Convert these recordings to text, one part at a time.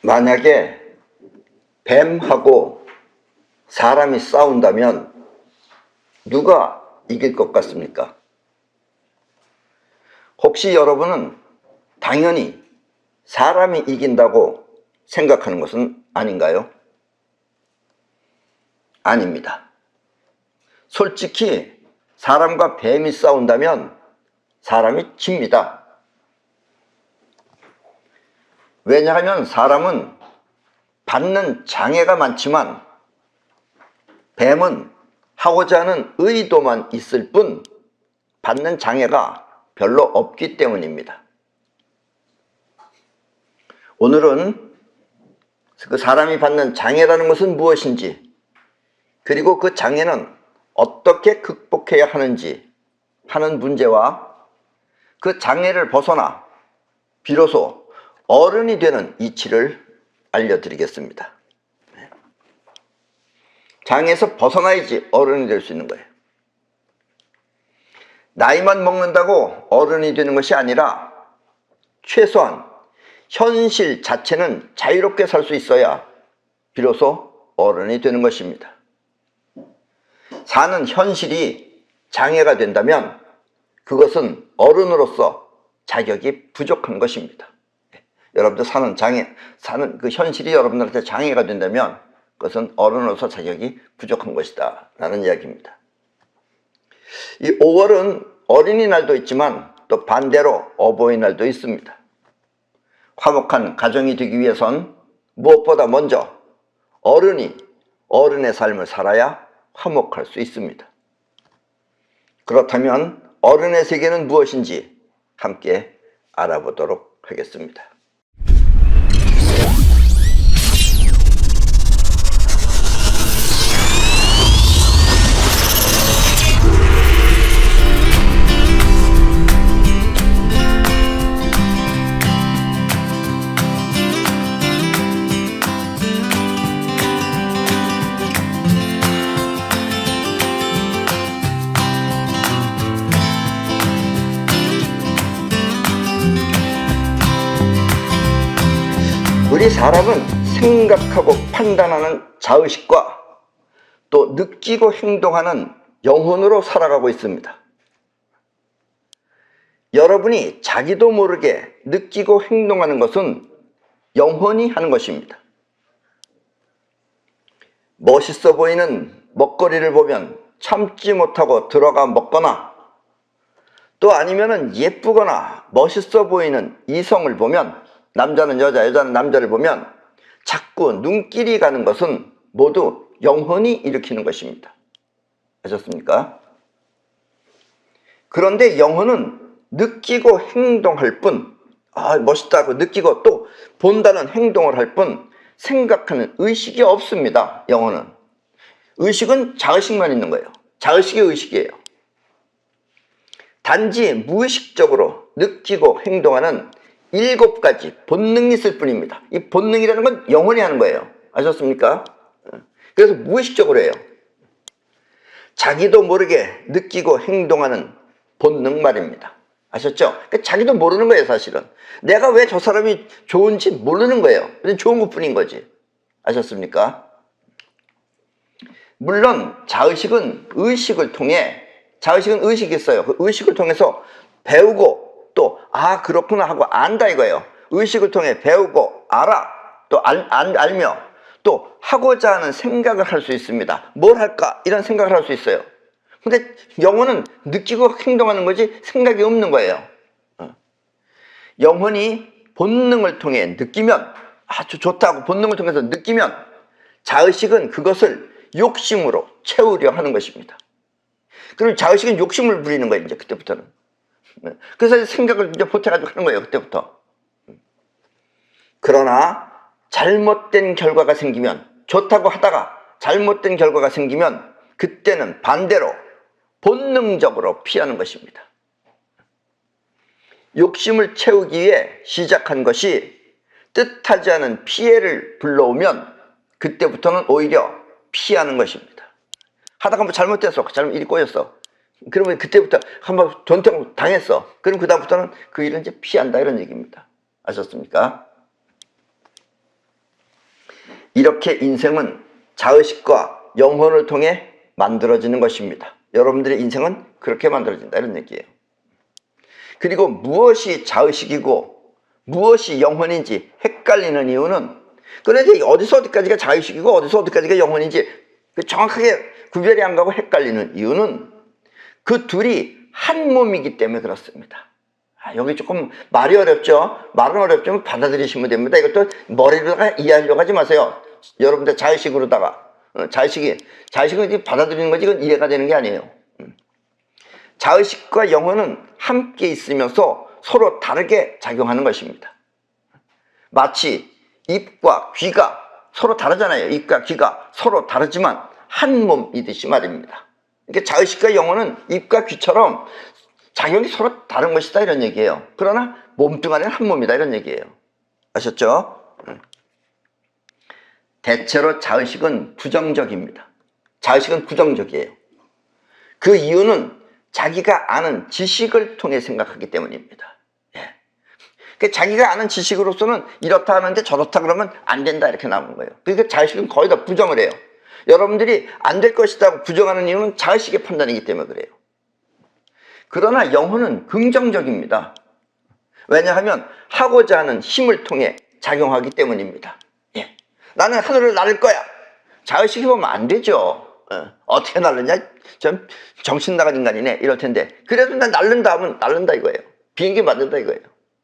만약에 뱀하고 사람이 싸운다면 누가 이길 것 같습니까? 혹시 여러분은 당연히 사람이 이긴다고 생각하는 것은 아닌가요? 아닙니다. 솔직히 사람과 뱀이 싸운다면 사람이 집니다. 왜냐하면 사람은 받는 장애가 많지만 뱀은 하고자 하는 의도만 있을 뿐 받는 장애가 별로 없기 때문입니다. 오늘은 그 사람이 받는 장애라는 것은 무엇인지, 그리고 그 장애는 어떻게 극복해야 하는지 하는 문제와 그 장애를 벗어나 비로소 어른이 되는 이치를 알려드리겠습니다. 장애에서 벗어나야지 어른이 될 수 있는 거예요. 나이만 먹는다고 어른이 되는 것이 아니라 최소한 현실 자체는 자유롭게 살 수 있어야 비로소 어른이 되는 것입니다. 사는 현실이 장애가 된다면 그것은 어른으로서 자격이 부족한 것입니다. 여러분들 사는 그 현실이 여러분들한테 장애가 된다면 그것은 어른으로서 자격이 부족한 것이다 라는 이야기입니다. 이 5월은 어린이날도 있지만 또 반대로 어버이날도 있습니다. 화목한 가정이 되기 위해선 무엇보다 먼저 어른이 어른의 삶을 살아야 화목할 수 있습니다. 그렇다면 어른의 세계는 무엇인지 함께 알아보도록 하겠습니다. 우리 사람은 생각하고 판단하는 자의식과 또 느끼고 행동하는 영혼으로 살아가고 있습니다. 여러분이 자기도 모르게 느끼고 행동하는 것은 영혼이 하는 것입니다. 멋있어 보이는 먹거리를 보면 참지 못하고 들어가 먹거나, 또 아니면은 예쁘거나 멋있어 보이는 이성을 보면, 남자는 여자, 여자는 남자를 보면 자꾸 눈길이 가는 것은 모두 영혼이 일으키는 것입니다. 아셨습니까? 그런데 영혼은 느끼고 행동할 뿐, 멋있다고 느끼고 또 본다는 행동을 할 뿐 생각하는 의식이 없습니다. 영혼은. 의식은 자의식만 있는 거예요. 자의식이 의식이에요. 단지 무의식적으로 느끼고 행동하는 7가지 본능이 있을 뿐입니다. 이 본능이라는 건 영혼이 하는 거예요. 아셨습니까? 그래서 무의식적으로 해요. 자기도 모르게 느끼고 행동하는 본능 말입니다. 아셨죠? 그러니까 자기도 모르는 거예요, 사실은. 내가 왜 저 사람이 좋은지 모르는 거예요. 그냥 좋은 것 뿐인 거지. 아셨습니까? 물론 자의식은 의식을 통해, 자의식은 의식이 있어요. 그 의식을 통해서 배우고 또 그렇구나 하고 안다 이거예요. 의식을 통해 배우고 알아, 또 알며 또 하고자 하는 생각을 할 수 있습니다. 뭘 할까 이런 생각을 할 수 있어요. 근데 영혼은 느끼고 행동하는 거지 생각이 없는 거예요. 영혼이 본능을 통해 느끼면 아주 좋다고 본능을 통해서 느끼면 자의식은 그것을 욕심으로 채우려 하는 것입니다. 그럼 자의식은 욕심을 부리는 거예요. 이제 그때부터는. 그래서 생각을 이제 보태가지고 하는 거예요. 그때부터. 그러나 잘못된 결과가 생기면, 좋다고 하다가 잘못된 결과가 생기면 그때는 반대로 본능적으로 피하는 것입니다. 욕심을 채우기 위해 시작한 것이 뜻하지 않은 피해를 불러오면 그때부터는 오히려 피하는 것입니다. 하다가 뭐 잘못됐어. 일이 꼬였어. 그러면 그때부터 한번 전통 당했어. 그럼 그 다음부터는 그 일을 이제 피한다 이런 얘기입니다. 아셨습니까? 이렇게 인생은 자의식과 영혼을 통해 만들어지는 것입니다. 여러분들의 인생은 그렇게 만들어진다 이런 얘기예요. 그리고 무엇이 자의식이고 무엇이 영혼인지 헷갈리는 이유는, 그런데 어디서 어디까지가 자의식이고 어디서 어디까지가 영혼인지 정확하게 구별이 안 가고 헷갈리는 이유는 그 둘이 한 몸이기 때문에 그렇습니다. 여기 조금 말이 어렵죠? 말은 어렵지만 받아들이시면 됩니다. 이것도 머리로다가 이해하려고 하지 마세요. 여러분들 자의식으로다가. 자의식은 받아들이는 거지, 이건 이해가 되는 게 아니에요. 자의식과 영혼은 함께 있으면서 서로 다르게 작용하는 것입니다. 마치 입과 귀가 서로 다르잖아요. 입과 귀가 서로 다르지만 한 몸이듯이 말입니다. 그러니까 자의식과 영혼은 입과 귀처럼 작용이 서로 다른 것이다 이런 얘기예요. 그러나 몸뚱아리는 한 몸이다 이런 얘기예요. 아셨죠? 대체로 자의식은 부정적입니다. 자의식은 부정적이에요. 그 이유는 자기가 아는 지식을 통해 생각하기 때문입니다. 예. 그러니까 자기가 아는 지식으로서는 이렇다 하는데 저렇다 그러면 안 된다 이렇게 나오는 거예요. 그러니까 자의식은 거의 다 부정을 해요. 여러분들이 안 될 것이다 부정하는 이유는 자의식의 판단이기 때문에 그래요. 그러나 영혼은 긍정적입니다. 왜냐하면 하고자 하는 힘을 통해 작용하기 때문입니다. 예. 나는 하늘을 날을 거야. 자의식이 보면 안 되죠. 어떻게 날르냐? 좀 정신 나간 인간이네 이럴 텐데, 그래도 난 날른다 하면 날른다 이거예요. 비행기 만든다 이거예요.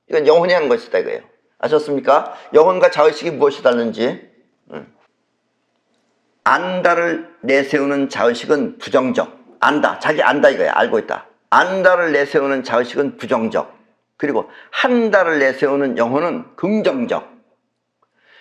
이건 영혼이 하는 것이다 이거예요. 아셨습니까? 영혼과 자의식이 무엇이 다른지. 안다를 내세우는 자의식은 부정적. 안다, 자기 안다 이거예요. 알고 있다. 안다를 내세우는 자의식은 부정적. 그리고 한다를 내세우는 영혼은 긍정적.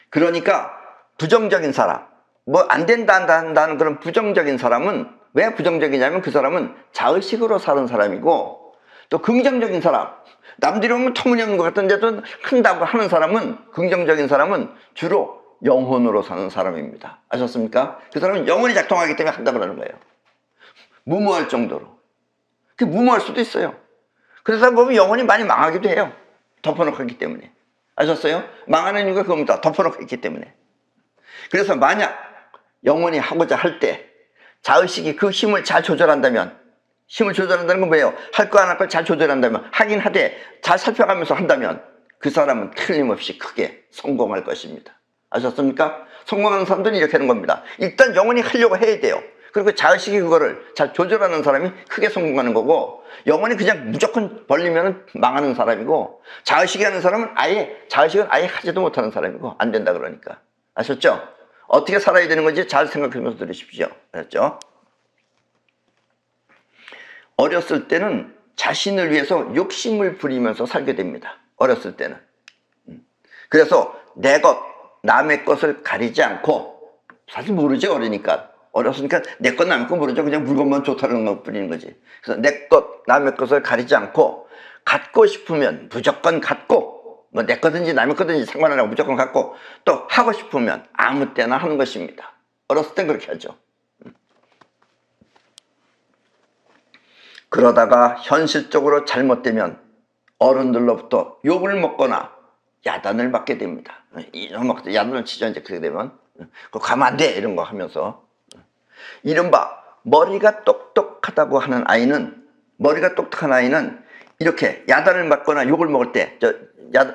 그러니까 부정적인 사람, 뭐 안 된다 한다는 그런 부정적인 사람은 왜 부정적이냐면 그 사람은 자의식으로 사는 사람이고, 또 긍정적인 사람, 남들이 보면 터무니없는 것 같은데도 한다고 하는 사람은, 긍정적인 사람은 주로 영혼으로 사는 사람입니다. 아셨습니까? 그 사람은 영혼이 작동하기 때문에 한다고 하는 거예요. 무모할 정도로. 그게 무모할 수도 있어요. 그래서 보면 영혼이 많이 망하기도 해요. 덮어놓고 있기 때문에. 아셨어요? 망하는 이유가 그겁니다. 덮어놓고 있기 때문에. 그래서 만약 영혼이 하고자 할 때 자의식이 그 힘을 잘 조절한다면, 힘을 조절한다는 건 뭐예요? 할 거 안 할 걸 잘 조절한다면, 하긴 하되 잘 살펴가면서 한다면 그 사람은 틀림없이 크게 성공할 것입니다. 아셨습니까? 성공하는 사람들은 이렇게 하는 겁니다. 일단 영혼이 하려고 해야 돼요. 그리고 자의식이 그거를 잘 조절하는 사람이 크게 성공하는 거고, 영혼이 그냥 무조건 벌리면 망하는 사람이고, 자의식이 하는 사람은 자의식은 아예 하지도 못하는 사람이고, 안 된다 그러니까. 아셨죠? 어떻게 살아야 되는 건지 잘 생각하면서 들으십시오. 알았죠? 어렸을 때는 자신을 위해서 욕심을 부리면서 살게 됩니다. 어렸을 때는. 그래서 내 것, 남의 것을 가리지 않고, 사실 모르지 어리니까. 어렸으니까 내 것 남의 것 모르죠. 그냥 물건만 좋다는 것 뿐인 거지. 그래서 내 것 남의 것을 가리지 않고, 갖고 싶으면 무조건 갖고, 뭐 내 거든지 남의 거든지 상관 안 하고 무조건 갖고, 또 하고 싶으면 아무 때나 하는 것입니다. 어렸을 땐 그렇게 하죠. 그러다가 현실적으로 잘못되면 어른들로부터 욕을 먹거나 야단을 받게 됩니다. 야단을 치죠. 이제 그렇게 되면 그거 가면 안 돼 이런 거 하면서. 이른바 머리가 똑똑하다고 하는 아이는, 머리가 똑똑한 아이는 이렇게 야단을 맞거나 욕을 먹을 때,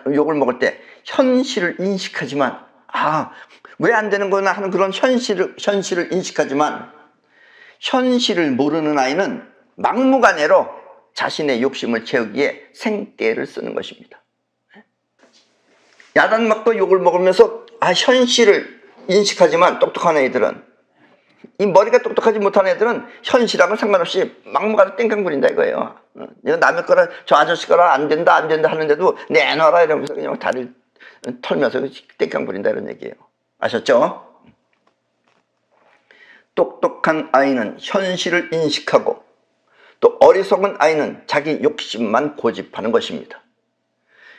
욕을 먹을 때 현실을 인식하지만, 왜 안 되는 거나 하는 그런 현실을 인식하지만, 현실을 모르는 아이는 막무가내로 자신의 욕심을 채우기에 생떼를 쓰는 것입니다. 야단 맞고 욕을 먹으면서 현실을 인식하지만, 똑똑한 애들은, 이 머리가 똑똑하지 못한 애들은 현실하고는 상관없이 막무가내 땡깡 부린다 이거예요. 남의 거라, 저 아저씨 거라 안 된다 하는데도 내놔라 이러면서 그냥 다리를 털면서 땡깡 부린다 이런 얘기예요. 아셨죠? 똑똑한 아이는 현실을 인식하고, 또 어리석은 아이는 자기 욕심만 고집하는 것입니다.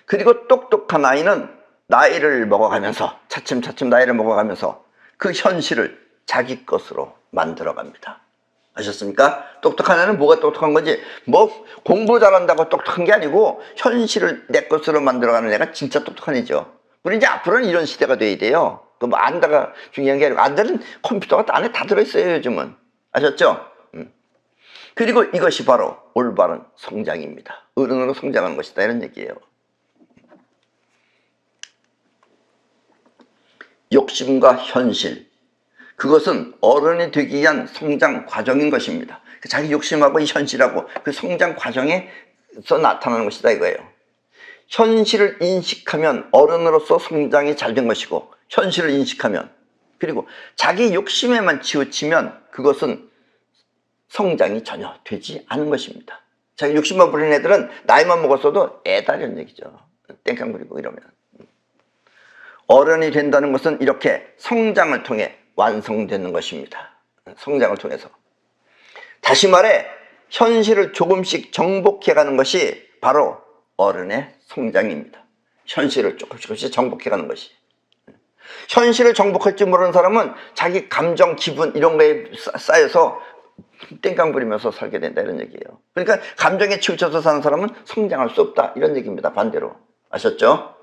그리고 똑똑한 아이는 나이를 먹어가면서, 차츰차츰 나이를 먹어가면서 그 현실을 자기 것으로 만들어갑니다. 아셨습니까? 똑똑한 애는 뭐가 똑똑한 건지, 뭐 공부 잘한다고 똑똑한 게 아니고 현실을 내 것으로 만들어가는 애가 진짜 똑똑한 애죠. 우리 이제 앞으로는 이런 시대가 돼야 돼요. 그 뭐 안다가 중요한 게 아니고 안다는 컴퓨터가 안에 다 들어있어요 요즘은. 아셨죠? 그리고 이것이 바로 올바른 성장입니다. 어른으로 성장하는 것이다 이런 얘기예요. 욕심과 현실, 그것은 어른이 되기 위한 성장 과정인 것입니다. 자기 욕심하고 이 현실하고 그 성장 과정에서 나타나는 것이다 이거예요. 현실을 인식하면 어른으로서 성장이 잘 된 것이고, 현실을 인식하면, 그리고 자기 욕심에만 치우치면 그것은 성장이 전혀 되지 않은 것입니다. 자기 욕심만 부리는 애들은 나이만 먹었어도 애다 이런 얘기죠. 땡깡 부리고 이러면. 어른이 된다는 것은 이렇게 성장을 통해 완성되는 것입니다. 성장을 통해서. 다시 말해 현실을 조금씩 정복해가는 것이 바로 어른의 성장입니다. 현실을 조금씩 정복해가는 것이. 현실을 정복할 줄 모르는 사람은 자기 감정, 기분 이런 거에 쌓여서 땡깡 부리면서 살게 된다 이런 얘기예요. 그러니까 감정에 치우쳐서 사는 사람은 성장할 수 없다 이런 얘기입니다. 반대로. 아셨죠?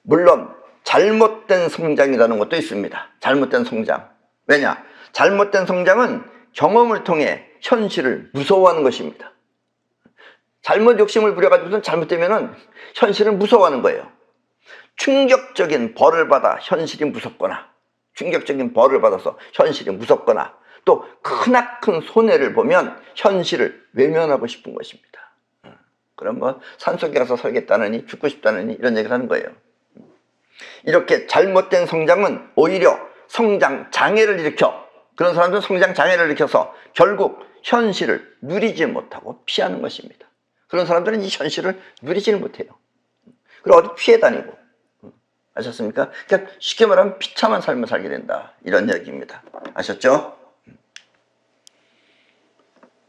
물론 잘못된 성장이라는 것도 있습니다. 잘못된 성장. 왜냐? 잘못된 성장은 경험을 통해 현실을 무서워하는 것입니다. 잘못 욕심을 부려가지고선 잘못되면은 현실을 무서워하는 거예요. 충격적인 벌을 받아 현실이 무섭거나, 충격적인 벌을 받아서 현실이 무섭거나, 또 크나큰 손해를 보면 현실을 외면하고 싶은 것입니다. 그럼 뭐 산속에 가서 살겠다느니 죽고 싶다느니 이런 얘기를 하는 거예요. 이렇게 잘못된 성장은 오히려 성장 장애를 일으켜, 그런 사람들은 성장 장애를 일으켜서 결국 현실을 누리지 못하고 피하는 것입니다. 그런 사람들은 이 현실을 누리지를 못해요. 그리고 어디 피해 다니고. 아셨습니까? 그러니까 쉽게 말하면 비참한 삶을 살게 된다 이런 얘기입니다. 아셨죠?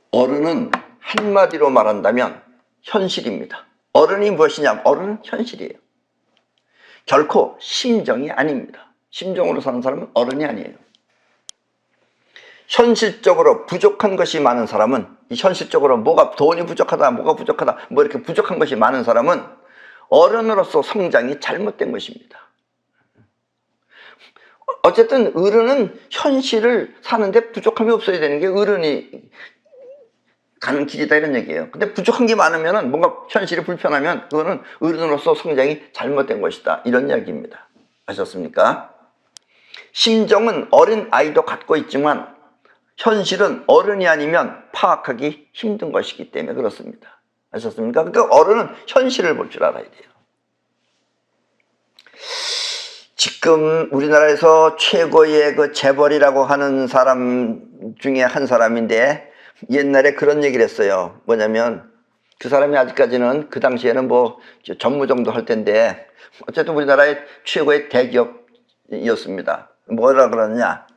어른은 한마디로 말한다면 현실입니다. 어른이 무엇이냐? 어른은 현실이에요. 결코 심정이 아닙니다. 심정으로 사는 사람은 어른이 아니에요. 현실적으로 부족한 것이 많은 사람은, 이 현실적으로 뭐가 돈이 부족하다, 뭐가 부족하다, 뭐 이렇게 부족한 것이 많은 사람은 어른으로서 성장이 잘못된 것입니다. 어쨌든 어른은 현실을 사는데 부족함이 없어야 되는 게 어른이 가는 길이다 이런 얘기예요. 근데 부족한 게 많으면 뭔가 현실이 불편하면 그거는 어른으로서 성장이 잘못된 것이다 이런 이야기입니다. 아셨습니까? 심정은 어린 아이도 갖고 있지만 현실은 어른이 아니면 파악하기 힘든 것이기 때문에 그렇습니다. 아셨습니까? 그러니까 어른은 현실을 볼 줄 알아야 돼요. 지금 우리나라에서 최고의 그 재벌이라고 하는 사람 중에 한 사람인데 옛날에 그런 얘기를 했어요. 뭐냐면 그 사람이 아직까지는 그 당시에는 뭐 전무 정도 할 텐데 어쨌든 우리나라의 최고의 대기업이었습니다. 뭐라 그러느냐?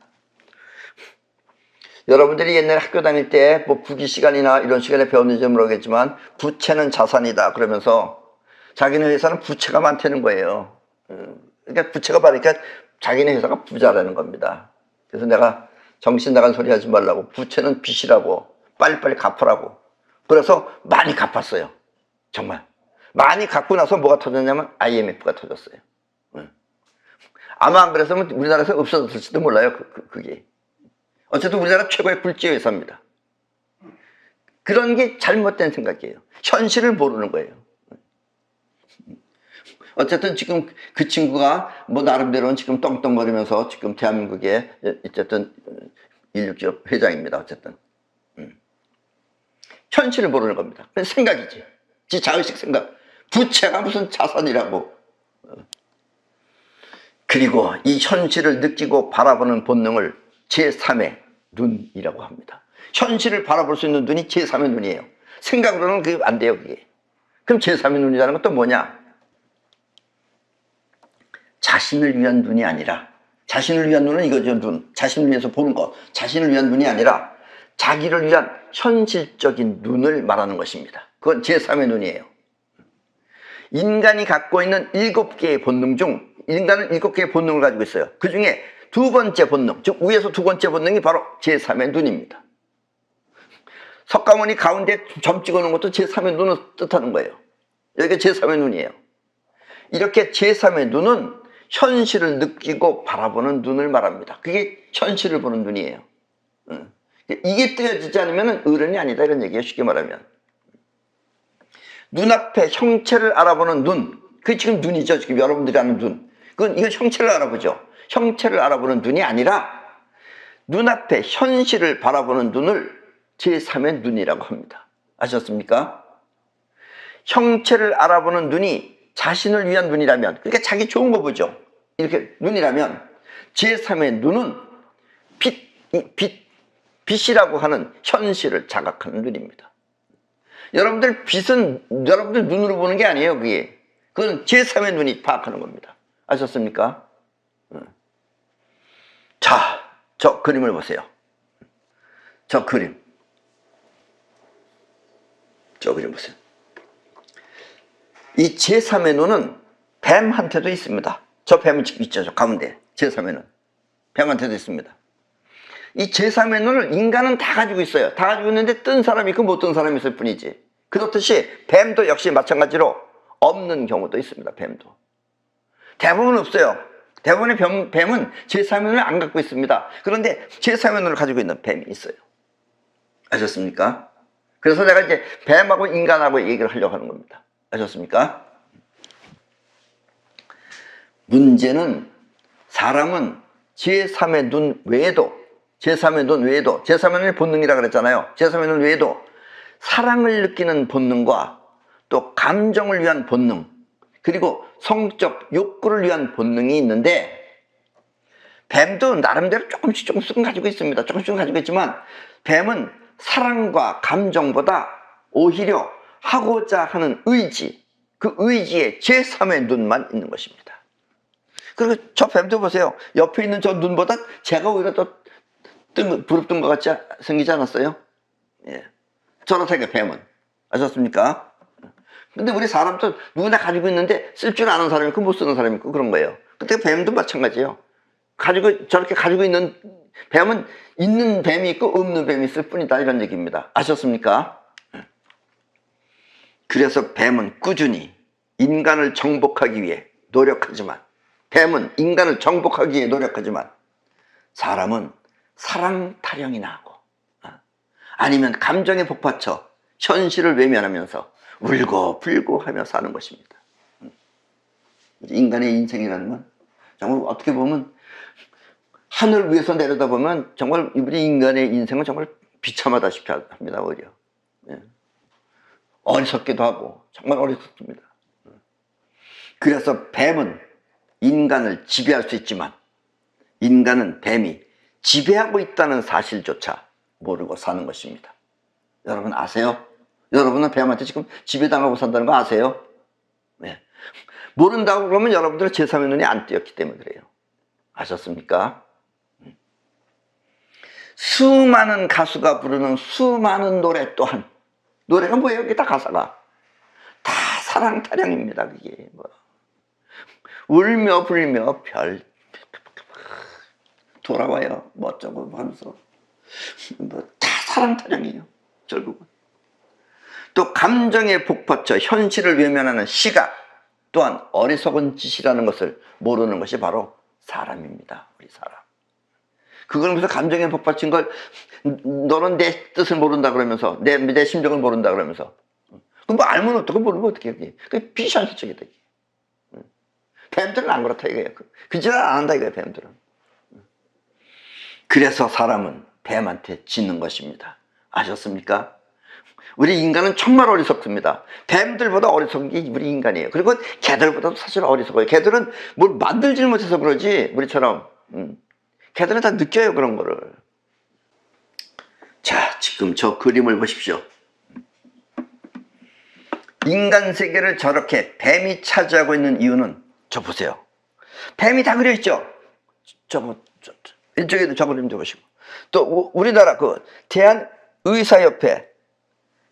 여러분들이 옛날에 학교 다닐 때 뭐 국기 시간이나 이런 시간에 배웠는지 모르겠지만 부채는 자산이다 그러면서 자기네 회사는 부채가 많다는 거예요. 그러니까 부채가 많으니까 자기네 회사가 부자라는 겁니다. 그래서 내가 정신 나간 소리 하지 말라고, 부채는 빚이라고, 빨리빨리 갚으라고. 그래서 많이 갚았어요. 정말 많이 갚고 나서 뭐가 터졌냐면 IMF가 터졌어요. 아마 안 그랬으면 우리나라에서 없어졌을지도 몰라요. 그게 어쨌든 우리나라 최고의 굴지 회사입니다. 그런 게 잘못된 생각이에요. 현실을 모르는 거예요. 어쨌든 지금 그 친구가 뭐 나름대로는 지금 떵떵거리면서 지금 대한민국의 어쨌든 인력기업 회장입니다. 어쨌든 현실을 모르는 겁니다. 그냥 생각이지. 지 자의식 생각. 부채가 무슨 자산이라고. 그리고 이 현실을 느끼고 바라보는 본능을 제3의 눈이라고 합니다. 현실을 바라볼 수 있는 눈이 제3의 눈이에요. 생각으로는 그게 안 돼요, 그게. 그럼 제3의 눈이라는 것도 뭐냐? 자신을 위한 눈이 아니라, 자신을 위한 눈은 이거죠, 눈. 자신을 위해서 보는 것. 자신을 위한 눈이 아니라 자기를 위한 현실적인 눈을 말하는 것입니다. 그건 제3의 눈이에요. 인간이 갖고 있는 7개의 본능 중 인간은 7개의 본능을 가지고 있어요. 그 중에 두 번째 본능, 즉 위에서 두 번째 본능이 바로 제3의 눈입니다. 석가모니 가운데 점 찍어놓은 것도 제3의 눈을 뜻하는 거예요. 여기가 제3의 눈이에요. 이렇게 제3의 눈은 현실을 느끼고 바라보는 눈을 말합니다. 그게 현실을 보는 눈이에요. 이게 뜨여지지 않으면 어른이 아니다 이런 얘기예요. 쉽게 말하면 눈앞에 형체를 알아보는 눈, 그게 지금 눈이죠. 지금 여러분들이 아는 눈, 이건 형체를 알아보죠. 형체를 알아보는 눈이 아니라 눈앞에 현실을 바라보는 눈을 제3의 눈이라고 합니다. 아셨습니까? 형체를 알아보는 눈이 자신을 위한 눈이라면, 그러니까 자기 좋은 거 보죠. 이렇게 눈이라면 제3의 눈은 빛이라고 하는 현실을 자각하는 눈입니다. 여러분들 빛은 여러분들 눈으로 보는 게 아니에요. 그건 제3의 눈이 파악하는 겁니다. 아셨습니까? 자, 저 그림을 보세요. 저 그림 보세요. 이 제3의 눈은 뱀한테도 있습니다. 저 뱀은 지금 있죠. 저 가운데 제3의 눈 뱀한테도 있습니다. 이 제3의 눈을 인간은 다 가지고 있어요. 다 가지고 있는데 뜬 사람이 있고 못 뜬 사람이 있을 뿐이지. 그렇듯이 뱀도 역시 마찬가지로 없는 경우도 있습니다. 뱀도 대부분 없어요. 대부분의 뱀은 제3의 눈을 안 갖고 있습니다. 그런데 제3의 눈을 가지고 있는 뱀이 있어요. 아셨습니까? 그래서 내가 이제 뱀하고 인간하고 얘기를 하려고 하는 겁니다. 아셨습니까? 문제는 사람은 제3의 눈 외에도 제3의 눈의 본능이라고 그랬잖아요. 제3의 눈 외에도 사랑을 느끼는 본능과 또 감정을 위한 본능, 그리고 성적 욕구를 위한 본능이 있는데 뱀도 나름대로 조금씩은 가지고 있습니다. 조금씩은 가지고 있지만 뱀은 사랑과 감정보다 오히려 하고자 하는 의지, 그 의지에 제3의 눈만 있는 것입니다. 그리고 저 뱀도 보세요. 옆에 있는 저 눈보다 제가 오히려 더 부릅뜬 것 같지 생기지 않았어요? 예. 저렇다니까 뱀은. 아셨습니까? 근데 우리 사람도 누구나 가지고 있는데 쓸 줄 아는 사람이 있고 못 쓰는 사람이 있고 그런 거예요. 근데 뱀도 마찬가지예요. 저렇게 가지고 있는 뱀은 있는 뱀이 있고 없는 뱀이 있을 뿐이다 이런 얘기입니다. 아셨습니까? 그래서 뱀은 꾸준히 인간을 정복하기 위해 노력하지만 사람은 사랑 타령이나 하고 아니면 감정에 복받쳐 현실을 외면하면서 울고 불고 하며 사는 것입니다. 인간의 인생이라는 건 정말 어떻게 보면 하늘 위에서 내려다보면 정말 우리 인간의 인생은 정말 비참하다시피 합니다. 오히려 어리석기도 하고 정말 어리석습니다. 그래서 뱀은 인간을 지배할 수 있지만 인간은 뱀이 지배하고 있다는 사실조차 모르고 사는 것입니다. 여러분 아세요? 여러분은 뱀한테 지금 지배당하고 산다는 거 아세요? 네. 모른다고 그러면 여러분들은 제3의 눈이 안 띄었기 때문에 그래요. 아셨습니까? 수많은 가수가 부르는 수많은 노래 또한 노래가 뭐예요? 그게 다 가사가 다 사랑 타령입니다. 그게 뭐 울며 불며 별 돌아와요 뭐 어쩌고 하면서 뭐 다 사랑 타령이에요. 결국은 또 감정에 복받쳐 현실을 외면하는 시각 또한 어리석은 짓이라는 것을 모르는 것이 바로 사람입니다. 우리 사람. 그걸 무슨 감정에 복받친 걸 너는 내 뜻을 모른다 그러면서 내 심정을 모른다 그러면서 그럼 뭐 알면 어떡해 모르면 어떡해 그게 비현실적이다. 뱀들은 안 그렇다 이거예요. 그 짓을 안 한다 이거예요. 뱀들은. 그래서 사람은 뱀한테 짖는 것입니다. 아셨습니까? 우리 인간은 정말 어리석습니다. 뱀들보다 어리석은 게 우리 인간이에요. 그리고 개들보다도 사실 어리석어요. 개들은 뭘 만들지 못해서 그러지 우리처럼 개들은 다 느껴요 그런 거를. 자, 지금 저 그림을 보십시오. 인간 세계를 저렇게 뱀이 차지하고 있는 이유는 저 보세요. 뱀이 다 그려있죠. 이쪽에도 저 그림 좀 보시고 또 우리나라 그 대한의사협회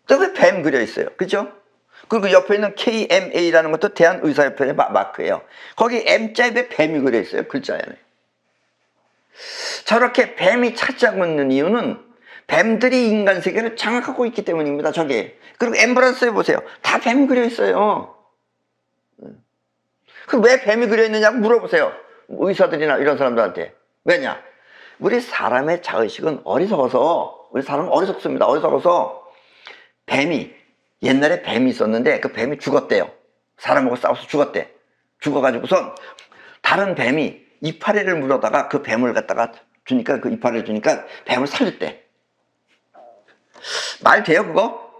또 그 뱀 그려 있어요. 그죠? 그리고 옆에 있는 KMA라는 것도 대한의사협회의 마크예요. 거기 M자에 뱀이 그려 있어요. 글자 안에. 저렇게 뱀이 차지하고 있는 이유는 뱀들이 인간 세계를 장악하고 있기 때문입니다. 저게. 그리고 엠브란스에 보세요. 다 뱀 그려 있어요. 그럼 왜 뱀이 그려있느냐고 물어보세요. 의사들이나 이런 사람들한테. 왜냐? 우리 사람의 자의식은 어리석어서, 우리 사람은 어리석습니다. 어리석어서 뱀이, 옛날에 뱀이 있었는데 그 뱀이 죽었대요. 사람하고 싸워서 죽었대. 죽어가지고선 다른 뱀이 이파리를 물어다가 그 뱀을 갖다가 주니까, 그 이파리를 주니까 뱀을 살렸대. 말 돼요, 그거?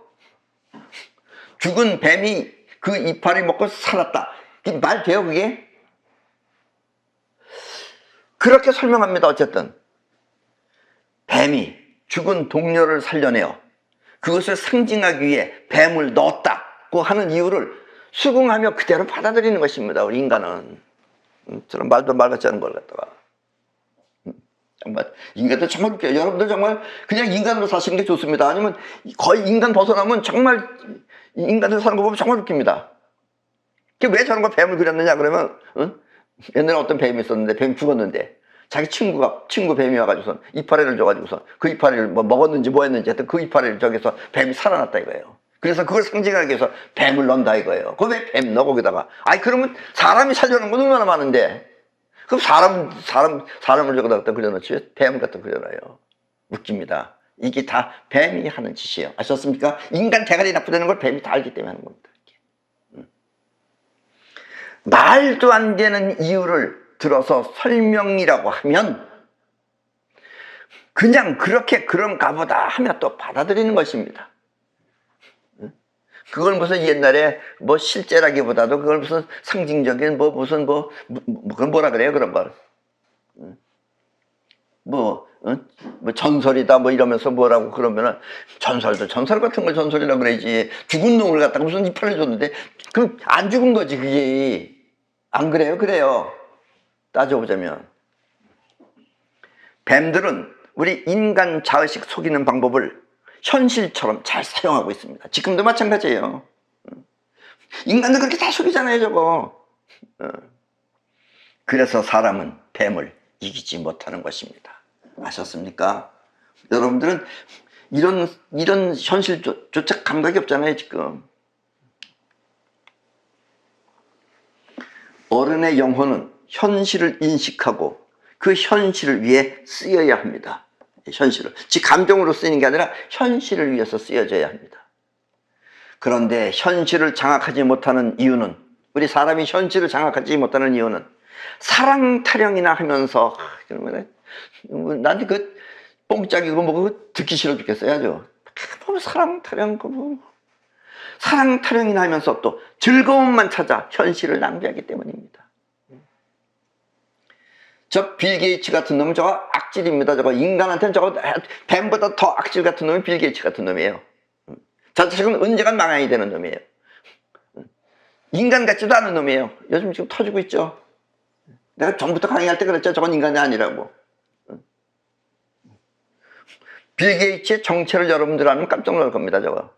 죽은 뱀이 그 이파리 먹고 살았다. 말 돼요, 그게? 그렇게 설명합니다. 어쨌든 뱀이 죽은 동료를 살려내어 그것을 상징하기 위해 뱀을 넣었다고 하는 이유를 수긍하며 그대로 받아들이는 것입니다. 우리 인간은. 저런 말도 말 같지 않은 걸 갖다가. 정말 인간들 정말 웃겨요. 여러분들 정말 그냥 인간으로 사시는 게 좋습니다. 아니면 거의 인간 벗어나면 정말 인간들 사는 거 보면 정말 웃깁니다. 왜 저런 거 뱀을 그렸느냐 그러면, 옛날에 어떤 뱀이 있었는데 뱀이 죽었는데 자기 친구 뱀이 와가지고서 이파리를 줘가지고서 그 이파리를 뭐 먹었는지 뭐 했는지 하여튼 그 이파리를 저기서 뱀이 살아났다 이거예요. 그래서 그걸 상징하기 위해서 뱀을 넣는다 이거예요. 그 왜 뱀 넣어 거기다가? 아니 그러면 사람이 살려는 건 얼마나 많은데 그럼 사람을 저기다 갖다 그려놓지 뱀을 갖다 그려놔요. 웃깁니다. 이게 다 뱀이 하는 짓이에요. 아셨습니까? 인간 대가리 나쁘다는 걸 뱀이 다 알기 때문에 하는 겁니다. 말도 안 되는 이유를 들어서 설명이라고 하면 그냥 그렇게 그런가 보다 하며 또 받아들이는 것입니다. 그걸 무슨 옛날에 뭐 실제라기보다도 그걸 무슨 상징적인 그걸 뭐라 그래요 그런 걸. 뭐 전설이다 뭐 이러면서 뭐라고 그러면은 전설 같은 걸 전설이라고 그래야지. 죽은 놈을 갖다가 무슨 이파리를 줬는데 그럼 안 죽은 거지 그게. 안 그래요? 그래요. 따져보자면 뱀들은 우리 인간 자의식 속이는 방법을 현실처럼 잘 사용하고 있습니다. 지금도 마찬가지예요. 인간도 그렇게 다 속이잖아요 저거. 그래서 사람은 뱀을 이기지 못하는 것입니다. 아셨습니까? 여러분들은 이런 현실조차 감각이 없잖아요 지금. 어른의 영혼은 현실을 인식하고 그 현실을 위해 쓰여야 합니다. 현실을. 즉 감정으로 쓰이는 게 아니라 현실을 위해서 쓰여져야 합니다. 그런데 현실을 장악하지 못하는 이유는, 우리 사람이 현실을 장악하지 못하는 이유는 사랑 타령이나 하면서 나한테 그 뽕짝이고 뭐 듣기 싫어 죽겠어요 아주. 사랑 타령 사랑 타령이나 하면서 또 즐거움만 찾아 현실을 낭비하기 때문입니다. 저 빌 게이츠 같은 놈은 저거 악질입니다. 저거 인간한테는 저거 뱀보다 더 악질 같은 놈이 빌 게이츠 같은 놈이에요. 저 자식은 언젠간 망하게 되는 놈이에요. 인간 같지도 않은 놈이에요. 요즘 지금 터지고 있죠. 내가 전부터 강의할 때 그랬죠. 저건 인간이 아니라고. 빌 게이츠의 정체를 여러분들 알면 깜짝 놀랄 겁니다. 저거.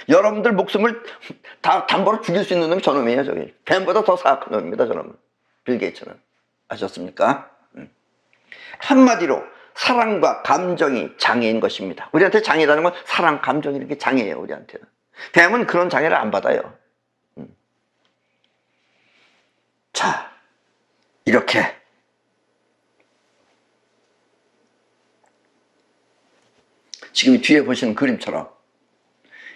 여러분들 목숨을 다 담보로 죽일 수 있는 놈이 저놈이에요. 저기 뱀보다 더 사악한 놈입니다. 저놈은. 빌 게이츠는. 아셨습니까? 한마디로 사랑과 감정이 장애인 것입니다. 우리한테 장애라는 건 사랑, 감정이 이렇게 장애예요. 우리한테는. 뱀은 그런 장애를 안 받아요. 자, 이렇게 지금 뒤에 보시는 그림처럼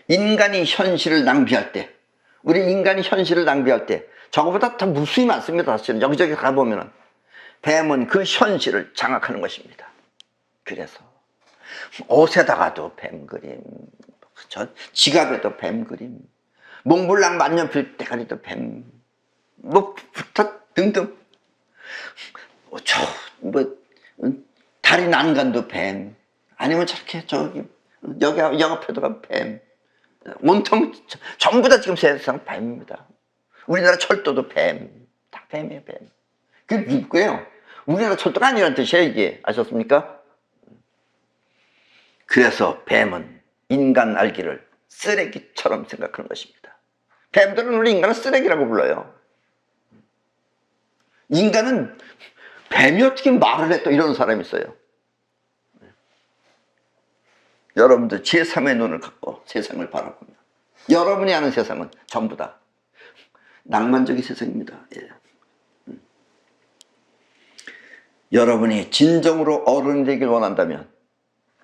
인간이 현실을 낭비할 때, 우리 인간이 현실을 낭비할 때 저거보다 더 무수히 많습니다. 사실은 여기저기 가보면은 뱀은 그 현실을 장악하는 것입니다. 그래서 옷에다가도 뱀 그림, 지갑에도 뱀 그림, 몽블랑 만년필 대가리도 뱀, 뭐 부터 등등, 다리 난간도 뱀, 아니면 저렇게 저기 여기 옆에도 가면 뱀, 온통 전부 다 지금 세상 뱀입니다. 우리나라 철도도 뱀, 다 뱀이에요 뱀. 그게 누구예요? 우리나라 철도가 아니라는 뜻이에요 이게. 아셨습니까? 그래서 뱀은 인간 알기를 쓰레기처럼 생각하는 것입니다. 뱀들은 우리 인간을 쓰레기라고 불러요. 인간은 뱀이 어떻게 말을 해 또 이러는 사람이 있어요. 여러분들 제3의 눈을 갖고 세상을 바라보면 여러분이 아는 세상은 전부 다 낭만적인 세상입니다. 예. 여러분이 진정으로 어른이 되길 원한다면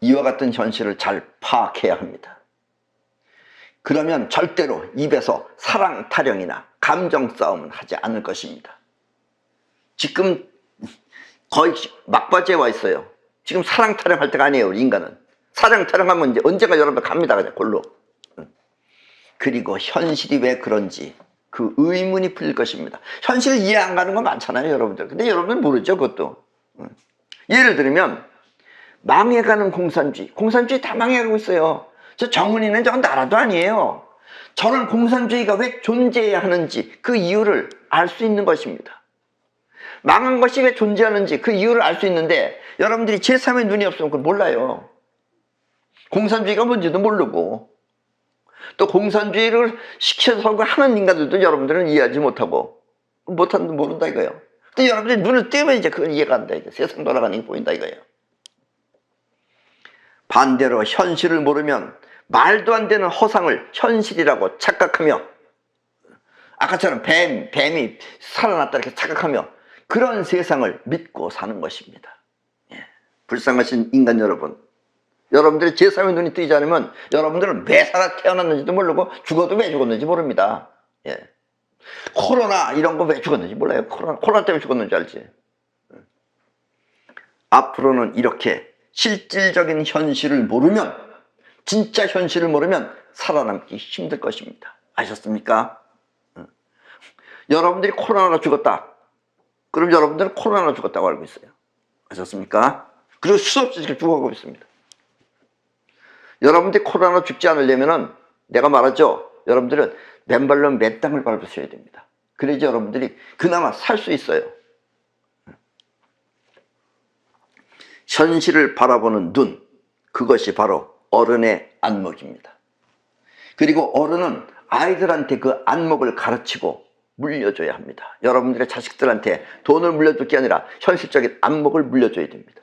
이와 같은 현실을 잘 파악해야 합니다. 그러면 절대로 입에서 사랑 타령이나 감정 싸움은 하지 않을 것입니다. 지금 거의 막바지에 와 있어요. 지금 사랑 타령할 때가 아니에요. 우리 인간은 사랑 타령하면 이제 언젠가 여러분 갑니다. 그냥 골로. 그리고 현실이 왜 그런지 그 의문이 풀릴 것입니다. 현실 이해 안 가는 거 많잖아요, 여러분들. 근데 여러분들 모르죠, 그것도. 예를 들면 망해가는 공산주의 다 망해가고 있어요. 저 정은이는 저건 나라도 아니에요. 저는 공산주의가 왜 존재해야 하는지 그 이유를 알 수 있는 것입니다. 망한 것이 왜 존재하는지 그 이유를 알 수 있는데 여러분들이 제3의 눈이 없으면 그걸 몰라요. 공산주의가 뭔지도 모르고 또 공산주의를 시켜서 하는 인간들도 여러분들은 이해하지 못하고 모른다 이거예요. 근데 여러분들이 눈을 뜨면 이제 그걸 이해가 안 돼. 세상 돌아가는 게 보인다 이거예요. 반대로 현실을 모르면 말도 안 되는 허상을 현실이라고 착각하며 아까처럼 뱀이 살아났다 이렇게 착각하며 그런 세상을 믿고 사는 것입니다. 예. 불쌍하신 인간 여러분, 여러분들이 제3의 눈이 뜨지 않으면 여러분들은 왜 살아 태어났는지도 모르고 죽어도 왜 죽었는지 모릅니다. 예. 코로나 이런 거 왜 죽었는지 몰라요. 코로나 때문에 죽었는지 알지. 앞으로는 이렇게 실질적인 현실을 모르면, 진짜 현실을 모르면 살아남기 힘들 것입니다. 아셨습니까? 여러분들이 코로나로 죽었다. 그럼 여러분들은 코로나로 죽었다고 알고 있어요. 아셨습니까? 그리고 수없이 죽어가고 있습니다. 여러분들이 코로나로 죽지 않으려면은 내가 말하죠. 여러분들은 맨발로 맨땅을 밟으셔야 됩니다. 그래야지 여러분들이 그나마 살 수 있어요. 현실을 바라보는 눈, 그것이 바로 어른의 안목입니다. 그리고 어른은 아이들한테 그 안목을 가르치고 물려줘야 합니다. 여러분들의 자식들한테 돈을 물려줄 게 아니라 현실적인 안목을 물려줘야 됩니다.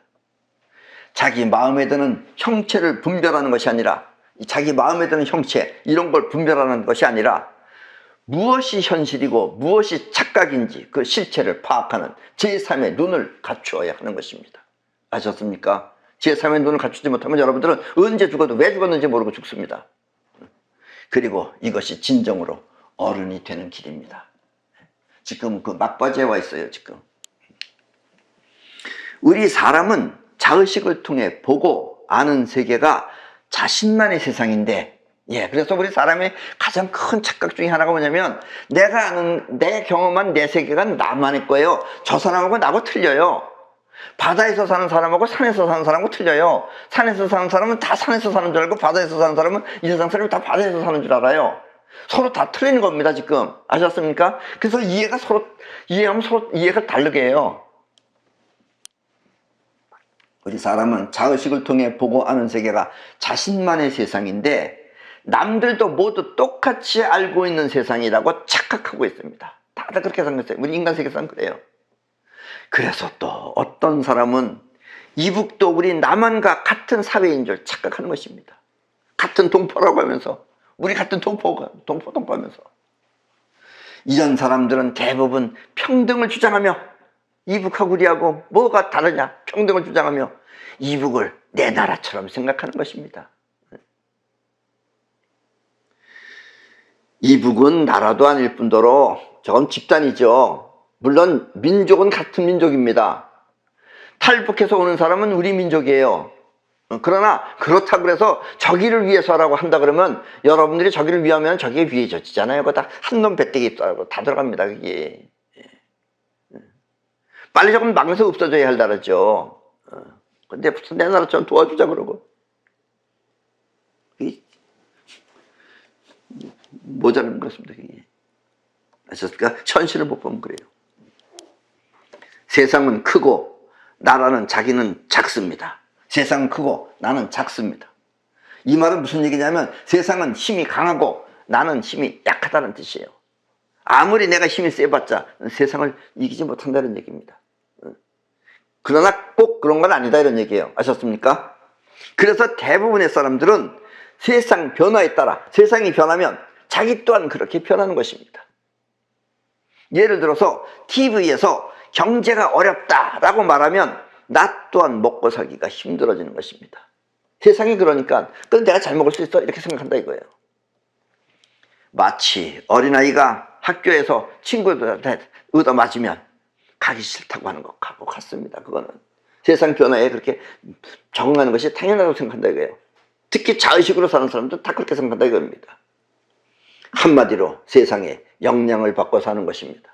자기 마음에 드는 형체를 분별하는 것이 아니라, 자기 마음에 드는 형체 이런 걸 분별하는 것이 아니라 무엇이 현실이고 무엇이 착각인지 그 실체를 파악하는 제3의 눈을 갖추어야 하는 것입니다. 아셨습니까? 제3의 눈을 갖추지 못하면 여러분들은 언제 죽어도 왜 죽었는지 모르고 죽습니다. 그리고 이것이 진정으로 어른이 되는 길입니다. 지금 그 막바지에 와 있어요. 지금 우리 사람은 자의식을 통해 보고 아는 세계가 자신만의 세상인데, 예, 그래서 우리 사람의 가장 큰 착각 중에 하나가 뭐냐면 내가 아는, 내 경험한 내 세계가 나만의 거예요. 저 사람하고 나하고 틀려요. 바다에서 사는 사람하고 산에서 사는 사람하고 틀려요. 산에서 사는 사람은 다 산에서 사는 줄 알고 바다에서 사는 사람은 이 세상 사람이 다 바다에서 사는 줄 알아요. 서로 다 틀리는 겁니다. 지금 아셨습니까? 그래서 이해하면 서로 이해가 다르게 해요. 우리 사람은 자의식을 통해 보고 아는 세계가 자신만의 세상인데 남들도 모두 똑같이 알고 있는 세상이라고 착각하고 있습니다. 다들 그렇게 생각해요. 우리 인간 세계상 그래요. 그래서 또 어떤 사람은 이북도 우리 남한과 같은 사회인 줄 착각하는 것입니다. 같은 동포라고 하면서, 우리 같은 동포하면서. 이런 사람들은 대부분 평등을 주장하며, 이북하고 우리하고 뭐가 다르냐, 평등을 주장하며 이북을 내 나라처럼 생각하는 것입니다. 이북은 나라도 아닐 뿐더러 저건 집단이죠. 물론 민족은 같은 민족입니다. 탈북해서 오는 사람은 우리 민족이에요. 그러나 그렇다고 해서 저기를 위해서라고 한다 그러면 여러분들이 저기를 위하면 저기에 위해져지잖아요. 그거 다 한 놈 배때기 다 들어갑니다. 그게. 빨리 조금 막내서 없어져야 할 나라죠. 근데 무슨 내 나라처럼 도와주자 그러고. 모자란 것입니다. 그게. 아셨습니까? 현실을 못 보면 그래요. 세상은 크고 나라는 자기는 작습니다. 세상은 크고 나는 작습니다. 이 말은 무슨 얘기냐면 세상은 힘이 강하고 나는 힘이 약하다는 뜻이에요. 아무리 내가 힘이 세봤자 세상을 이기지 못한다는 얘기입니다. 그러나 꼭 그런 건 아니다 이런 얘기예요. 아셨습니까? 그래서 대부분의 사람들은 세상 변화에 따라, 세상이 변하면 자기 또한 그렇게 변하는 것입니다. 예를 들어서 TV에서 경제가 어렵다라고 말하면 나 또한 먹고 살기가 힘들어지는 것입니다. 세상이 그러니까 그럼 내가 잘 먹을 수 있어? 이렇게 생각한다 이거예요. 마치 어린아이가 학교에서 친구들한테 얻어맞으면 가기 싫다고 하는 것하고 같습니다. 그거는 세상 변화에 그렇게 적응하는 것이 당연하다고 생각한다 이거예요. 특히 자의식으로 사는 사람들은 다 그렇게 생각한다 이겁니다. 한마디로 세상에 영향을 받고 사는 것입니다.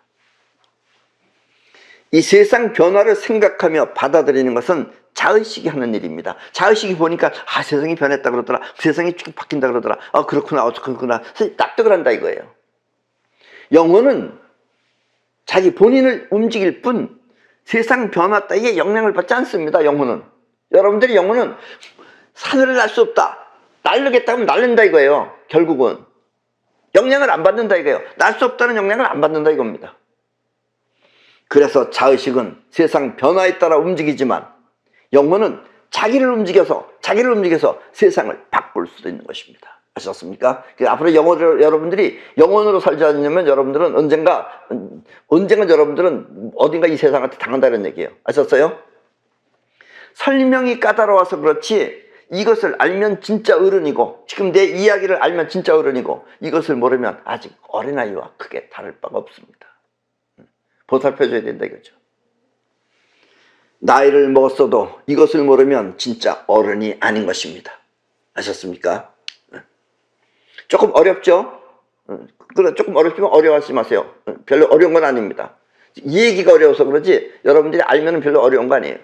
이 세상 변화를 생각하며 받아들이는 것은 자의식이 하는 일입니다. 자의식이 보니까 세상이 변했다 그러더라. 세상이 쭉 바뀐다 그러더라. 그렇구나 그렇구나. 납득을 한다 이거예요. 영혼은 자기 본인을 움직일 뿐 세상 변화 따위에 영향을 받지 않습니다. 영혼은. 여러분들이 영혼은 하늘을 날 수 없다. 날르겠다 하면 날른다 이거예요. 결국은. 영향을 안 받는다 이거예요. 날 수 없다는 영향을 안 받는다 이겁니다. 그래서 자의식은 세상 변화에 따라 움직이지만 영혼은 자기를 움직여서 세상을 바꿀 수도 있는 것입니다. 아셨습니까? 앞으로 여러분들이 영혼으로 살지 않으면 여러분들은 언젠가 여러분들은 어딘가 이 세상한테 당한다는 얘기예요. 아셨어요? 설명이 까다로워서 그렇지 이것을 알면 진짜 어른이고 지금 내 이야기를 알면 진짜 어른이고 이것을 모르면 아직 어린아이와 크게 다를 바가 없습니다. 보살펴줘야 된다 이거죠. 나이를 먹었어도 이것을 모르면 진짜 어른이 아닌 것입니다. 아셨습니까? 조금 어렵죠? 그래, 조금 어렵지만 어려워하지 마세요. 별로 어려운 건 아닙니다. 이 얘기가 어려워서 그러지 여러분들이 알면 별로 어려운 거 아니에요.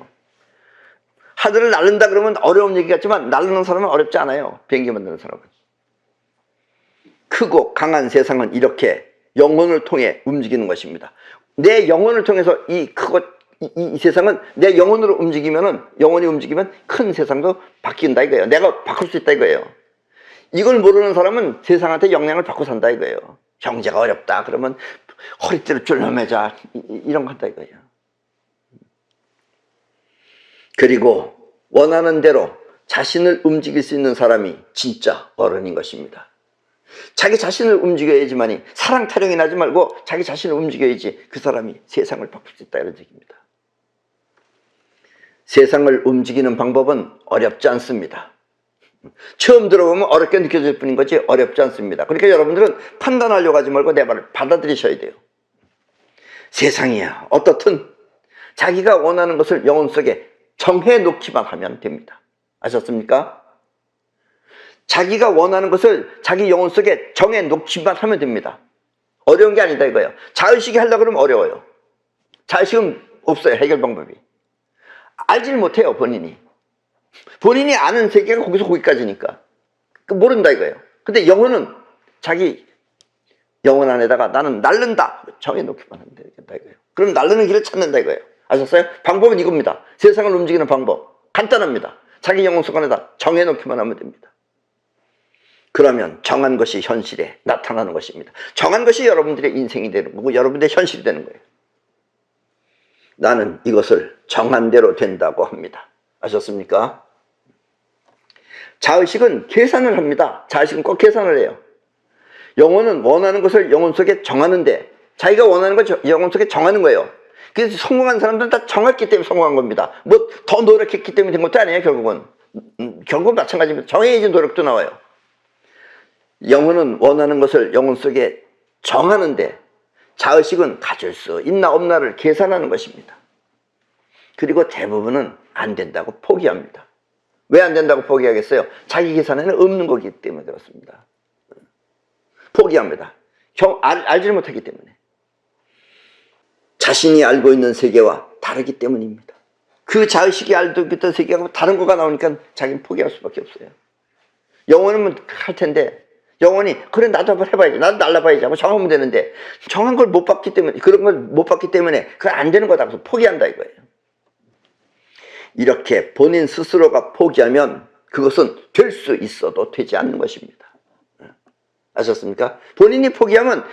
하늘을 날른다 그러면 어려운 얘기 같지만 날르는 사람은 어렵지 않아요. 비행기 만드는 사람은. 크고 강한 세상은 이렇게 영혼을 통해 움직이는 것입니다. 내 영혼을 통해서 이 세상은 내 영혼으로 영혼이 움직이면 큰 세상도 바뀐다 이거예요. 내가 바꿀 수 있다 이거예요. 이걸 모르는 사람은 세상한테 영향을 받고 산다 이거예요. 경제가 어렵다 그러면 허리띠를 졸라매자 이런 거 한다 이거예요. 그리고 원하는 대로 자신을 움직일 수 있는 사람이 진짜 어른인 것입니다. 자기 자신을 움직여야지만이 사랑 타령이 나지 말고 자기 자신을 움직여야지 그 사람이 세상을 바꿀 수 있다 이런 얘기입니다. 세상을 움직이는 방법은 어렵지 않습니다. 처음 들어보면 어렵게 느껴질 뿐인 거지 어렵지 않습니다. 그러니까 여러분들은 판단하려고 하지 말고 내 말을 받아들이셔야 돼요. 세상이야 어떻든 자기가 원하는 것을 영혼 속에 정해놓기만 하면 됩니다. 아셨습니까? 자기가 원하는 것을 자기 영혼 속에 정해놓기만 하면 됩니다. 어려운 게 아니다 이거예요. 자의식이 하려고 그러면 어려워요. 자의식은 없어요. 해결 방법이. 알질 못해요. 본인이 아는 세계가 거기까지니까 모른다 이거예요. 근데 영혼은 자기 영혼 안에다가 나는 날른다 정해놓기만 하면 되겠다 이거예요. 그럼 날르는 길을 찾는다 이거예요. 아셨어요? 방법은 이겁니다. 세상을 움직이는 방법 간단합니다. 자기 영혼 속 안에다 정해놓기만 하면 됩니다. 그러면 정한 것이 현실에 나타나는 것입니다. 정한 것이 여러분들의 인생이 되는 거고 여러분들의 현실이 되는 거예요. 나는 이것을 정한 대로 된다고 합니다. 아셨습니까? 자의식은 계산을 합니다. 자의식은 꼭 계산을 해요. 영혼은 원하는 것을 영혼 속에 정하는데 자기가 원하는 걸 영혼 속에 정하는 거예요. 그래서 성공한 사람들은 다 정했기 때문에 성공한 겁니다. 뭐 더 노력했기 때문에 된 것도 아니에요. 결국은 마찬가지입니다. 정해야지 노력도 나와요. 영혼은 원하는 것을 영혼 속에 정하는데 자의식은 가질 수 있나 없나를 계산하는 것입니다. 그리고 대부분은 안 된다고 포기합니다. 왜 안 된다고 포기하겠어요? 자기 계산에는 없는 거기 때문에 그렇습니다. 포기합니다. 알지를 못하기 때문에. 자신이 알고 있는 세계와 다르기 때문입니다. 그 자의식이 알고 있던 세계하고 다른 거가 나오니까 자기는 포기할 수밖에 없어요. 영혼은 할 텐데 영혼이 그래 나도 한번 해봐야지 나도 날라봐야지 하고 정하면 되는데 정한 걸 못 받기 때문에 그런 걸 못 받기 때문에 그건 안 되는 거다 그래서 포기한다 이거예요. 이렇게 본인 스스로가 포기하면 그것은 될 수 있어도 되지 않는 것입니다. 아셨습니까? 본인이 포기하면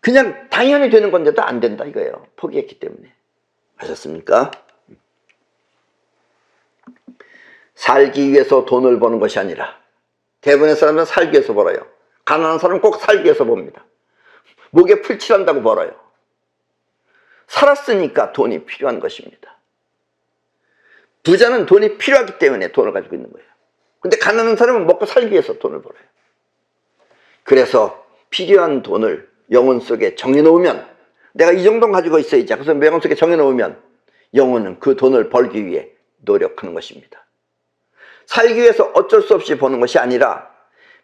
그냥 당연히 되는 건데도 안 된다 이거예요. 포기했기 때문에. 아셨습니까? 살기 위해서 돈을 버는 것이 아니라 대부분의 사람은 살기 위해서 벌어요. 가난한 사람은 꼭 살기 위해서 봅니다. 목에 풀칠한다고 벌어요. 살았으니까 돈이 필요한 것입니다. 부자는 돈이 필요하기 때문에 돈을 가지고 있는 거예요. 근데 가난한 사람은 먹고 살기 위해서 돈을 벌어요. 그래서 필요한 돈을 영혼 속에 정해놓으면, 내가 이 정도 가지고 있어야지, 그래서 영혼 속에 정해놓으면 영혼은 그 돈을 벌기 위해 노력하는 것입니다. 살기 위해서 어쩔 수 없이 버는 것이 아니라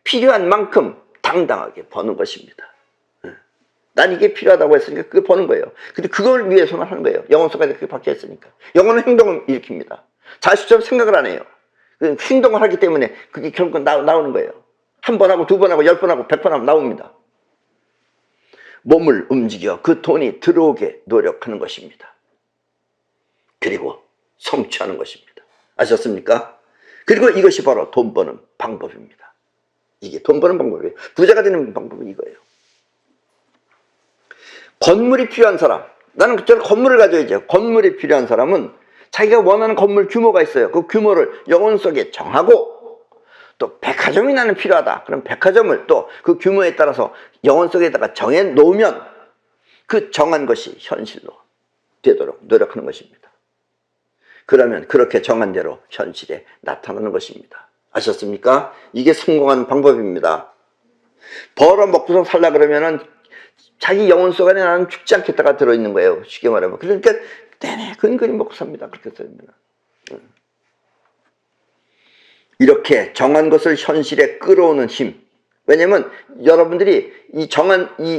필요한 만큼 당당하게 버는 것입니다. 난 이게 필요하다고 했으니까 그걸 버는 거예요. 근데 그걸 위해서만 하는 거예요. 영혼 속에 그렇게 박혀 있으니까. 영혼은 행동을 일으킵니다. 자식처럼 생각을 안 해요. 행동을 하기 때문에 그게 결국은 나오는 거예요. 한 번 하고 두 번 하고 10번 하고 100번 하면 나옵니다. 몸을 움직여 그 돈이 들어오게 노력하는 것입니다. 그리고 성취하는 것입니다. 아셨습니까? 그리고 이것이 바로 돈 버는 방법입니다. 이게 돈 버는 방법이에요. 부자가 되는 방법은 이거예요. 건물이 필요한 사람, 나는 그처럼 건물을 가져야죠. 건물이 필요한 사람은 자기가 원하는 건물 규모가 있어요. 그 규모를 영혼 속에 정하고, 또 백화점이 나는 필요하다. 그럼 백화점을 또 그 규모에 따라서 영혼 속에다가 정해 놓으면 그 정한 것이 현실로 되도록 노력하는 것입니다. 그러면 그렇게 정한 대로 현실에 나타나는 것입니다. 아셨습니까? 이게 성공한 방법입니다. 벌어먹고서 살라 그러면은 자기 영혼 속에 나는 죽지 않겠다가 들어있는 거예요. 쉽게 말하면. 그러니까 내내 근근히 먹고 삽니다. 그렇게 살면. 이렇게 정한 것을 현실에 끌어오는 힘. 왜냐면 여러분들이 이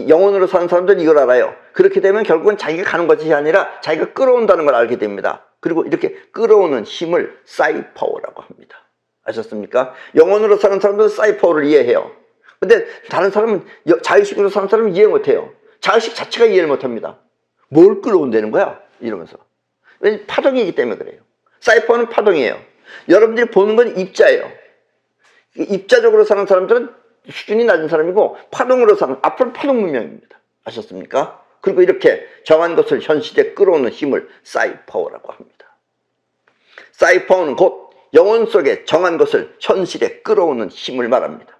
영혼으로 사는 사람들은 이걸 알아요. 그렇게 되면 결국은 자기가 가는 것이 아니라 자기가 끌어온다는 걸 알게 됩니다. 그리고 이렇게 끌어오는 힘을 사이파워라고 합니다. 아셨습니까? 영혼으로 사는 사람들은 사이파워를 이해해요. 근데 다른 사람은, 자의식으로 사는 사람은 이해 못해요. 자의식 자체가 이해를 못합니다. 뭘 끌어온다는 거야? 이러면서. 왜냐면 파동이기 때문에 그래요. 사이파워는 파동이에요. 여러분들이 보는 건 입자예요. 입자적으로 사는 사람들은 수준이 낮은 사람이고, 파동으로 사는, 앞으로 파동 문명입니다. 아셨습니까? 그리고 이렇게 정한 것을 현실에 끌어오는 힘을 사이파워라고 합니다. 사이파워는 곧 영혼 속에 정한 것을 현실에 끌어오는 힘을 말합니다.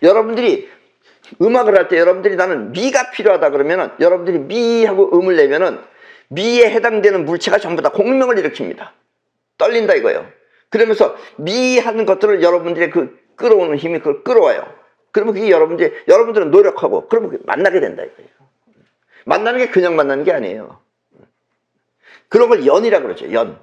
여러분들이 음악을 할 때 여러분들이 나는 미가 필요하다 그러면은 여러분들이 미하고 음을 내면은 미에 해당되는 물체가 전부 다 공명을 일으킵니다. 떨린다 이거예요. 그러면서 미 하는 것들을 여러분들의 그 끌어오는 힘이 그걸 끌어와요. 그러면 그게 여러분들은 노력하고 그러면 만나게 된다 이거예요. 만나는 게 그냥 만나는 게 아니에요. 그런 걸 연이라 그러죠. 연.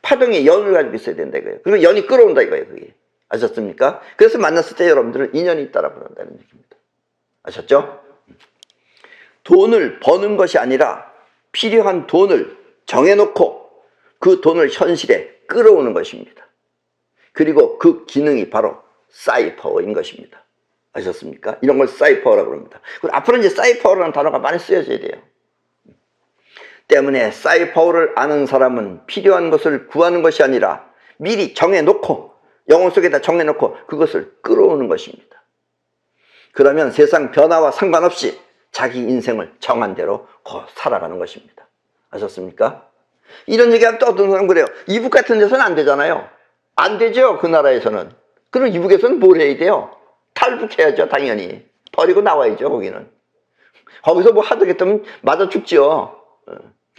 파동에 연을 가지고 있어야 된다 이거예요. 그리고 연이 끌어온다 이거예요. 그게. 아셨습니까? 그래서 만났을 때 여러분들은 인연이 있다라고 그런다는 얘기입니다. 아셨죠? 돈을 버는 것이 아니라 필요한 돈을 정해놓고 그 돈을 현실에 끌어오는 것입니다. 그리고 그 기능이 바로 사이파워인 것입니다. 아셨습니까? 이런 걸 사이파워라고 합니다. 그리고 앞으로 이제 사이파워라는 단어가 많이 쓰여져야 돼요. 때문에 사이파워를 아는 사람은 필요한 것을 구하는 것이 아니라 미리 정해놓고 영혼 속에다 정해놓고 그것을 끌어오는 것입니다. 그러면 세상 변화와 상관없이 자기 인생을 정한 대로 살아가는 것입니다. 아셨습니까? 이런 얘기하면 또 어떤 사람 그래요. 이북 같은 데서는 안 되잖아요. 안 되죠. 그 나라에서는. 그럼 이북에서는 뭘 해야 돼요? 탈북해야죠. 당연히. 버리고 나와야죠. 거기는. 거기서 뭐 하더겠다면 맞아 죽죠.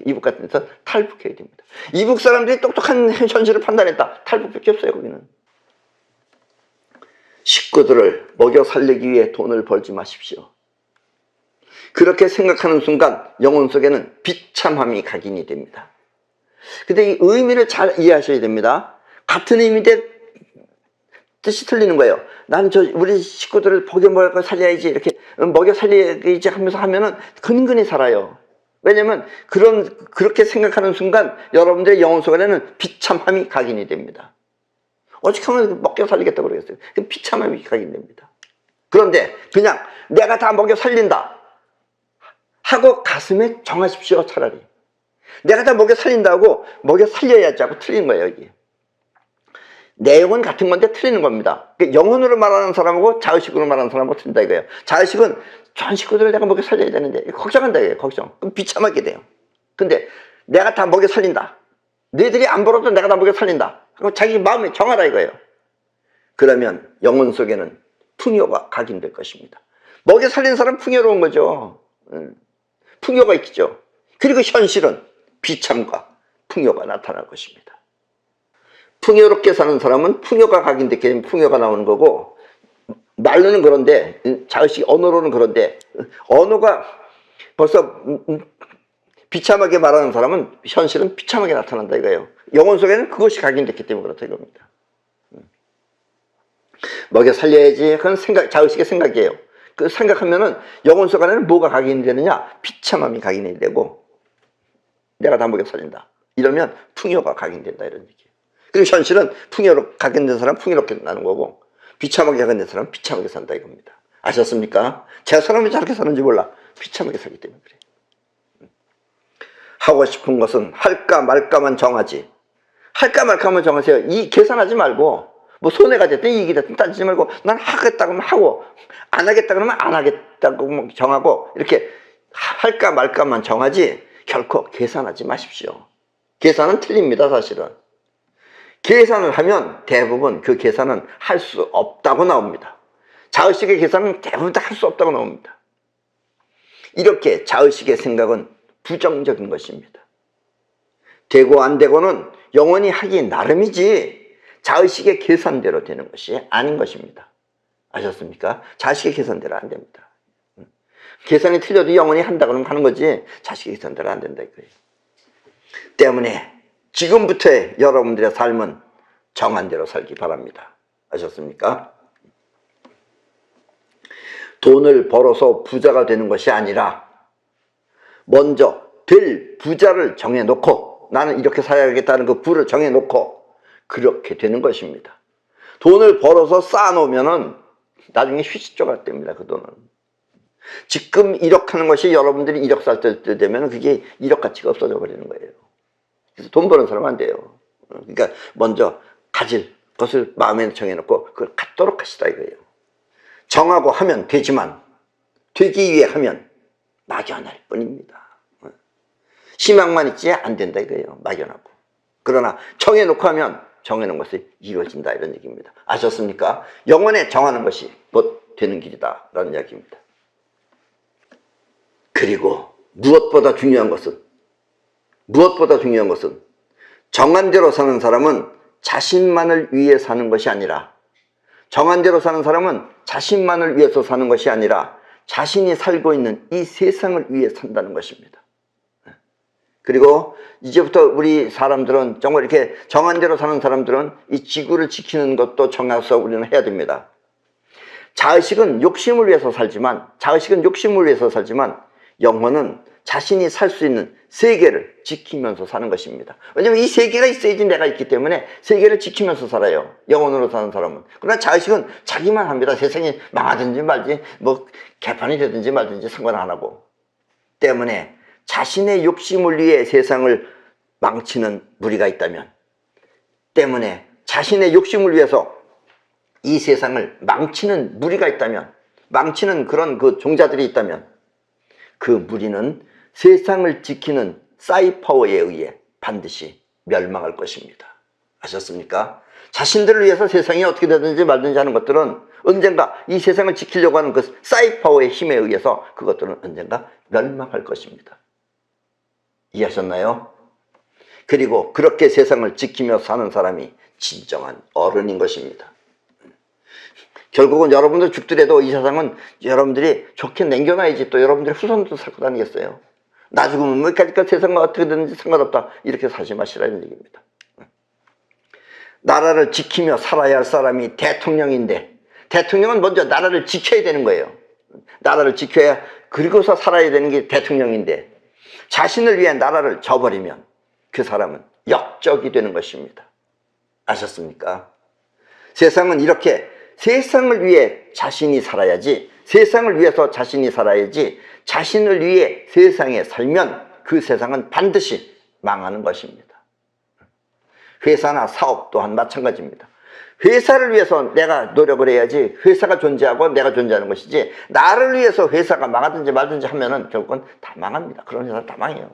이북 같은 데서 탈북해야 됩니다. 이북 사람들이 똑똑한 현실을 판단했다. 탈북밖에 없어요. 거기는. 식구들을 먹여 살리기 위해 돈을 벌지 마십시오. 그렇게 생각하는 순간 영혼 속에는 비참함이 각인이 됩니다. 근데 이 의미를 잘 이해하셔야 됩니다. 같은 의미인데 뜻이 틀리는 거예요. 나는 우리 식구들을 먹여 살려야지 이렇게 먹여 살려야지 하면서 하면은 근근히 살아요. 왜냐면 그렇게 생각하는 순간 여러분들의 영혼 속에는 비참함이 각인이 됩니다. 어떻게 하면 먹여 살리겠다고 그러겠어요? 비참함이 각인됩니다. 그런데 그냥 내가 다 먹여 살린다 하고 가슴에 정하십시오. 차라리 내가 다 먹여 살린다고 먹여 살려야지 하고 틀린 거예요. 이게 내용은 같은 건데 틀리는 겁니다. 영혼으로 말하는 사람하고 자의식으로 말하는 사람하고 틀린다 이거예요. 자의식은 전 식구들을 내가 먹여 살려야 되는데 걱정한다 이거예요. 걱정. 그럼 비참하게 돼요. 근데 내가 다 먹여 살린다. 너희들이 안 벌어도 내가 다 먹여 살린다. 그럼 자기 마음에 정하라 이거예요. 그러면 영혼 속에는 풍요가 각인될 것입니다. 먹여 살린 사람은 풍요로운 거죠. 풍요가 있죠. 그리고 현실은 비참과 풍요가 나타날 것입니다. 풍요롭게 사는 사람은 풍요가 각인됐기 때문에 풍요가 나오는 거고, 말로는 그런데, 자의식 언어로는 그런데, 언어가 벌써 비참하게 말하는 사람은 현실은 비참하게 나타난다 이거예요. 영혼 속에는 그것이 각인됐기 때문에 그렇다 이겁니다. 먹여 살려야지. 그건 자의식의 생각이에요. 그 생각하면은 영혼 속 안에는 뭐가 각인이 되느냐? 비참함이 각인이 되고, 내가 다 먹여 살린다. 이러면 풍요가 각인된다 이런 얘기예요. 그리고 현실은 풍요로 각인된 사람은 풍요롭게 나는 거고, 비참하게 각인된 사람은 비참하게 산다 이겁니다. 아셨습니까? 제가 사람이 저렇게 사는지 몰라. 비참하게 살기 때문에 그래요. 하고 싶은 것은 할까 말까만 정하지. 할까 말까만 정하세요. 이 계산하지 말고, 뭐 손해가 됐든 이익이 됐든 따지지 말고, 난 하겠다 그러면 하고, 안 하겠다 그러면 안 하겠다고 정하고, 이렇게 할까 말까만 정하지 결코 계산하지 마십시오. 계산은 틀립니다. 사실은 계산을 하면 대부분 그 계산은 할 수 없다고 나옵니다. 자의식의 계산은 대부분 다 할 수 없다고 나옵니다. 이렇게 자의식의 생각은 부정적인 것입니다. 되고 안 되고는 영원히 하기 나름이지 자의식의 계산대로 되는 것이 아닌 것입니다. 아셨습니까? 자의식의 계산대로 안 됩니다. 계산이 틀려도 영원히 한다 그러면 하는 거지 자의식의 계산대로 안 된다 이거예요. 때문에 지금부터의 여러분들의 삶은 정한 대로 살기 바랍니다. 아셨습니까? 돈을 벌어서 부자가 되는 것이 아니라 먼저 될 부자를 정해놓고, 나는 이렇게 살아야겠다는 그 부를 정해놓고 그렇게 되는 것입니다. 돈을 벌어서 쌓아놓으면은 나중에 휴식조각 됩니다. 그 돈은. 지금 1억 하는 것이 여러분들이 1억 살 때 되면 그게 1억 가치가 없어져 버리는 거예요. 그래서 돈 버는 사람은 안 돼요. 그러니까 먼저 가질 것을 마음에 정해놓고 그걸 갖도록 하시다 이거예요. 정하고 하면 되지만 되기 위해 하면 막연할 뿐입니다. 희망만 있지 안 된다 이거예요. 막연하고. 그러나 정해놓고 하면 정해놓은 것이 이루어진다 이런 얘기입니다. 아셨습니까? 영원에 정하는 것이 곧 되는 길이다 라는 이야기입니다. 그리고 무엇보다 중요한 것은 정한 대로 사는 사람은 자신만을 위해 사는 것이 아니라, 정한 대로 사는 사람은 자신만을 위해서 사는 것이 아니라 자신이 살고 있는 이 세상을 위해 산다는 것입니다. 그리고 이제부터 우리 사람들은 정말 이렇게 정한 대로 사는 사람들은 이 지구를 지키는 것도 정해서 우리는 해야 됩니다. 자의식은 욕심을 위해서 살지만 영혼은 자신이 살 수 있는 세계를 지키면서 사는 것입니다. 왜냐하면 이 세계가 있어야지 내가 있기 때문에 세계를 지키면서 살아요. 영혼으로 사는 사람은. 그러나 자의식은 자기만 합니다. 세상이 망하든지 말지 뭐 개판이 되든지 말든지 상관 안 하고. 때문에 자신의 욕심을 위해 세상을 망치는 무리가 있다면, 때문에 자신의 욕심을 위해서 이 세상을 망치는 무리가 있다면, 망치는 그런 그 종자들이 있다면 그 무리는 세상을 지키는 사이파워에 의해 반드시 멸망할 것입니다. 아셨습니까? 자신들을 위해서 세상이 어떻게 되든지 말든지 하는 것들은 언젠가 이 세상을 지키려고 하는 그 사이파워의 힘에 의해서 그것들은 언젠가 멸망할 것입니다. 이해하셨나요? 그리고 그렇게 세상을 지키며 사는 사람이 진정한 어른인 것입니다. 결국은 여러분들 죽더라도 이 세상은 여러분들이 좋게 남겨놔야지 또 여러분들의 후손도 살고 다니겠어요. 나 죽으면 뭐까지 세상과 어떻게 되는지 상관없다 이렇게 사지 마시라는 얘기입니다. 나라를 지키며 살아야 할 사람이 대통령인데, 대통령은 먼저 나라를 지켜야 되는 거예요. 나라를 지켜야, 그리고서 살아야 되는 게 대통령인데, 자신을 위해 나라를 저버리면 그 사람은 역적이 되는 것입니다. 아셨습니까? 세상은 이렇게 세상을 위해 자신이 살아야지, 세상을 위해서 자신이 살아야지, 자신을 위해 세상에 살면 그 세상은 반드시 망하는 것입니다. 회사나 사업 또한 마찬가지입니다. 회사를 위해서 내가 노력을 해야지 회사가 존재하고 내가 존재하는 것이지, 나를 위해서 회사가 망하든지 말든지 하면은 결국은 다 망합니다. 그런 회사는 다 망해요.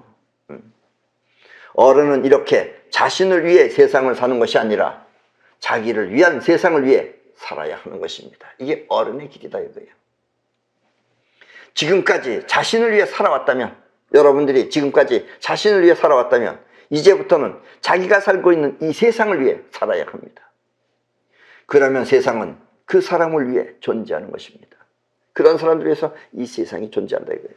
어른은 이렇게 자신을 위해 세상을 사는 것이 아니라 자기를 위한 세상을 위해 살아야 하는 것입니다. 이게 어른의 길이다 이거예요. 지금까지 자신을 위해 살아왔다면 여러분들이 지금까지 자신을 위해 살아왔다면 이제부터는 자기가 살고 있는 이 세상을 위해 살아야 합니다. 그러면 세상은 그 사람을 위해 존재하는 것입니다. 그런 사람들 위해서 이 세상이 존재한다 이거예요.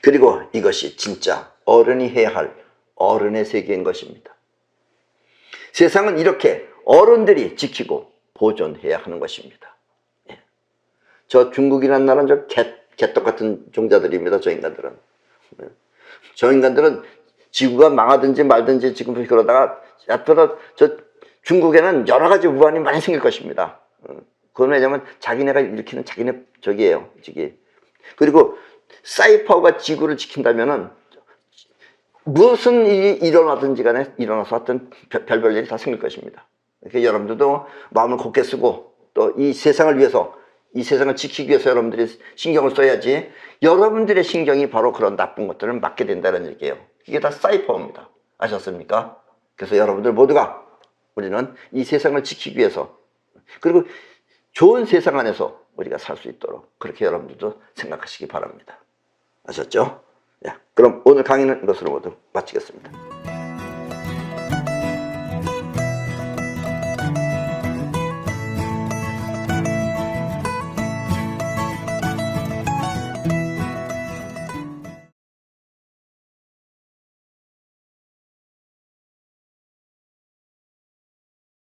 그리고 이것이 진짜 어른이 해야 할 어른의 세계인 것입니다. 세상은 이렇게 어른들이 지키고 보존해야 하는 것입니다. 예. 저 중국이라는 나라는 저 개떡 같은 종자들입니다. 저 인간들은. 저 인간들은 지구가 망하든지 말든지 지금 그러다가 앞으로 저 중국에는 여러 가지 우환이 많이 생길 것입니다. 그건 왜냐면 자기네가 일으키는 자기네 저기예요. 저기. 그리고 사이퍼가 지구를 지킨다면은 무슨 일이 일어나든지 간에 일어나서 하여튼 별별 일이 다 생길 것입니다. 그러니까 여러분들도 마음을 굳게 쓰고 또 이 세상을 위해서 이 세상을 지키기 위해서 여러분들이 신경을 써야지 여러분들의 신경이 바로 그런 나쁜 것들을 막게 된다는 얘기예요. 이게 다 사이퍼입니다. 아셨습니까? 그래서 여러분들 모두가 우리는 이 세상을 지키기 위해서 그리고 좋은 세상 안에서 우리가 살 수 있도록 그렇게 여러분들도 생각하시기 바랍니다. 아셨죠? 야, 그럼 오늘 강의는 이것으로 모두 마치겠습니다.